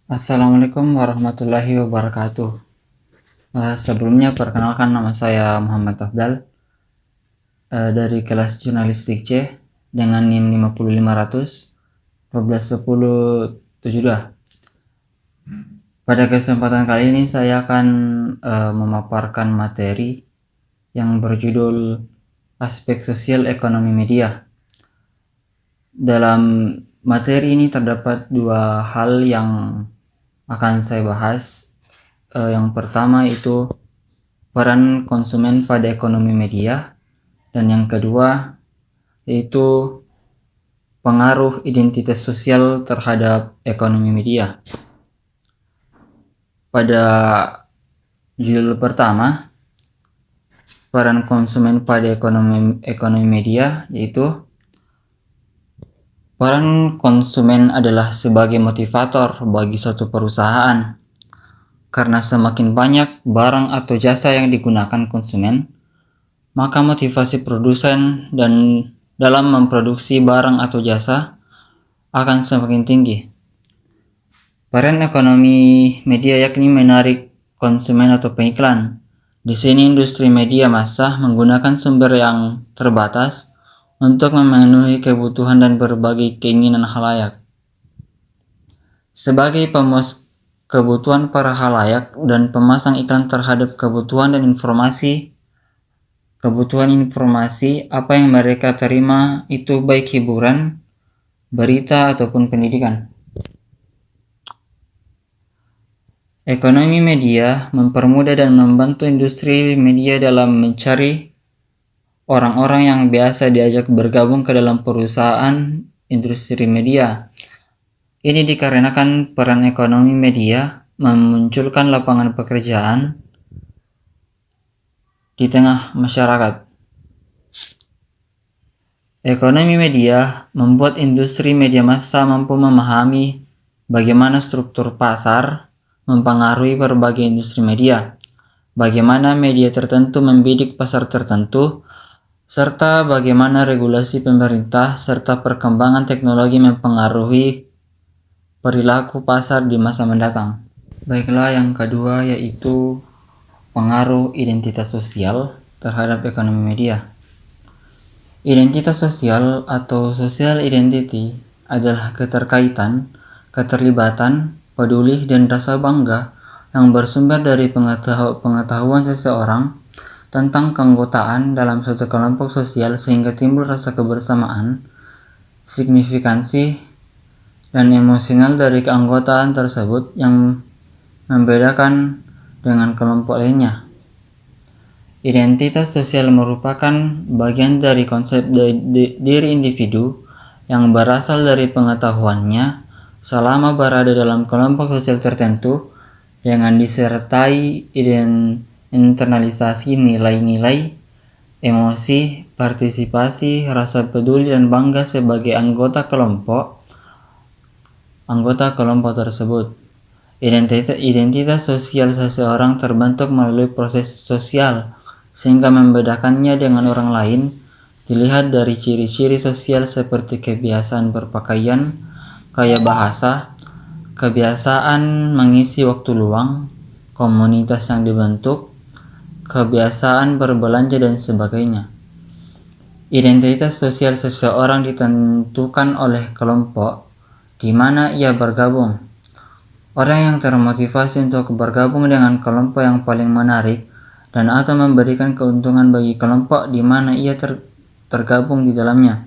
Assalamualaikum warahmatullahi wabarakatuh. Sebelumnya perkenalkan, nama saya Muhammad Afdal dari kelas Jurnalistik C dengan NIM 50500 121072. Pada kesempatan kali ini saya akan memaparkan materi yang berjudul Aspek Sosial Ekonomi Media. Dalam materi ini terdapat dua hal yang akan saya bahas. Yang pertama itu peran konsumen pada ekonomi media, dan yang kedua yaitu pengaruh identitas sosial terhadap ekonomi media. Pada judul pertama, peran konsumen pada ekonomi media, yaitu peran konsumen adalah sebagai motivator bagi suatu perusahaan. Karena semakin banyak barang atau jasa yang digunakan konsumen, maka motivasi produsen dan dalam memproduksi barang atau jasa akan semakin tinggi. Peran ekonomi media yakni menarik konsumen atau pengiklan. Di sini industri media massa menggunakan sumber yang terbatas untuk memenuhi kebutuhan dan berbagai keinginan khalayak. Sebagai pemuas kebutuhan para khalayak dan pemasang iklan terhadap kebutuhan informasi apa yang mereka terima, itu baik hiburan, berita, ataupun pendidikan. Ekonomi media mempermudah dan membantu industri media dalam mencari orang-orang yang biasa diajak bergabung ke dalam perusahaan industri media. Ini dikarenakan peran ekonomi media memunculkan lapangan pekerjaan di tengah masyarakat. Ekonomi media membuat industri media massa mampu memahami bagaimana struktur pasar mempengaruhi berbagai industri media, bagaimana media tertentu membidik pasar tertentu, serta bagaimana regulasi pemerintah serta perkembangan teknologi mempengaruhi perilaku pasar di masa mendatang. Baiklah, yang kedua yaitu pengaruh identitas sosial terhadap ekonomi media. Identitas sosial atau social identity adalah keterkaitan, keterlibatan, peduli, dan rasa bangga yang bersumber dari pengetahuan seseorang tentang keanggotaan dalam suatu kelompok sosial sehingga timbul rasa kebersamaan, signifikansi, dan emosional dari keanggotaan tersebut yang membedakan dengan kelompok lainnya. Identitas sosial merupakan bagian dari konsep diri individu yang berasal dari pengetahuannya selama berada dalam kelompok sosial tertentu, dengan disertai internalisasi nilai-nilai, emosi, partisipasi, rasa peduli, dan bangga sebagai anggota kelompok tersebut. Identitas sosial seseorang terbentuk melalui proses sosial, sehingga membedakannya dengan orang lain dilihat dari ciri-ciri sosial seperti kebiasaan berpakaian, gaya bahasa, kebiasaan mengisi waktu luang, komunitas yang dibentuk, kebiasaan berbelanja, dan sebagainya. Identitas sosial seseorang ditentukan oleh kelompok di mana ia bergabung. Orang yang termotivasi untuk bergabung dengan kelompok yang paling menarik dan atau memberikan keuntungan bagi kelompok di mana ia tergabung di dalamnya.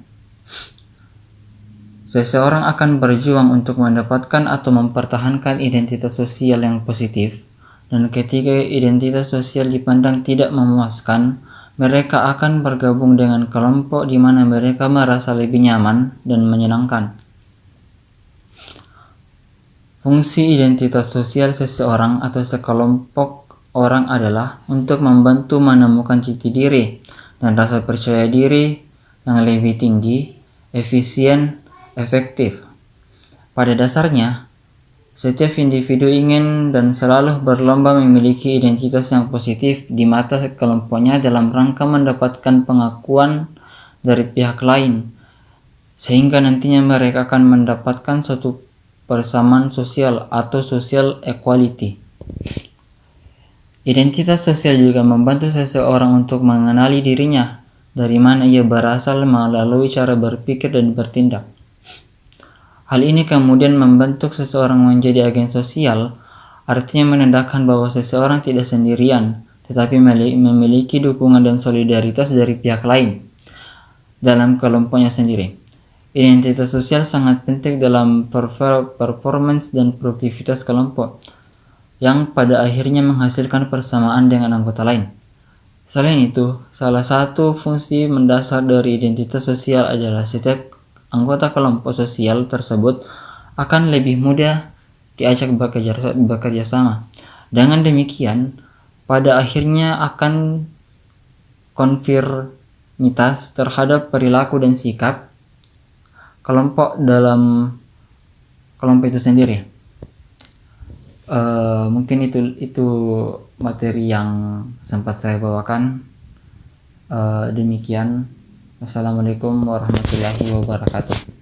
Seseorang akan berjuang untuk mendapatkan atau mempertahankan identitas sosial yang positif, dan ketika identitas sosial dipandang tidak memuaskan, mereka akan bergabung dengan kelompok di mana mereka merasa lebih nyaman dan menyenangkan. Fungsi identitas sosial seseorang atau sekelompok orang adalah untuk membantu menemukan jati diri dan rasa percaya diri yang lebih tinggi, efisien, efektif. Pada dasarnya, setiap individu ingin dan selalu berlomba memiliki identitas yang positif di mata kelompoknya dalam rangka mendapatkan pengakuan dari pihak lain, sehingga nantinya mereka akan mendapatkan suatu persamaan sosial atau social equality. Identitas sosial juga membantu seseorang untuk mengenali dirinya, dari mana ia berasal melalui cara berpikir dan bertindak. Hal ini kemudian membentuk seseorang menjadi agen sosial, artinya menandakan bahwa seseorang tidak sendirian, tetapi memiliki dukungan dan solidaritas dari pihak lain dalam kelompoknya sendiri. Identitas sosial sangat penting dalam performance dan produktivitas kelompok, yang pada akhirnya menghasilkan persamaan dengan anggota lain. Selain itu, salah satu fungsi mendasar dari identitas sosial adalah setiap anggota kelompok sosial tersebut akan lebih mudah diajak bekerja sama. Dengan demikian, pada akhirnya akan konformitas terhadap perilaku dan sikap kelompok dalam kelompok itu sendiri. Mungkin itu materi yang sempat saya bawakan. Demikian. Assalamualaikum warahmatullahi wabarakatuh.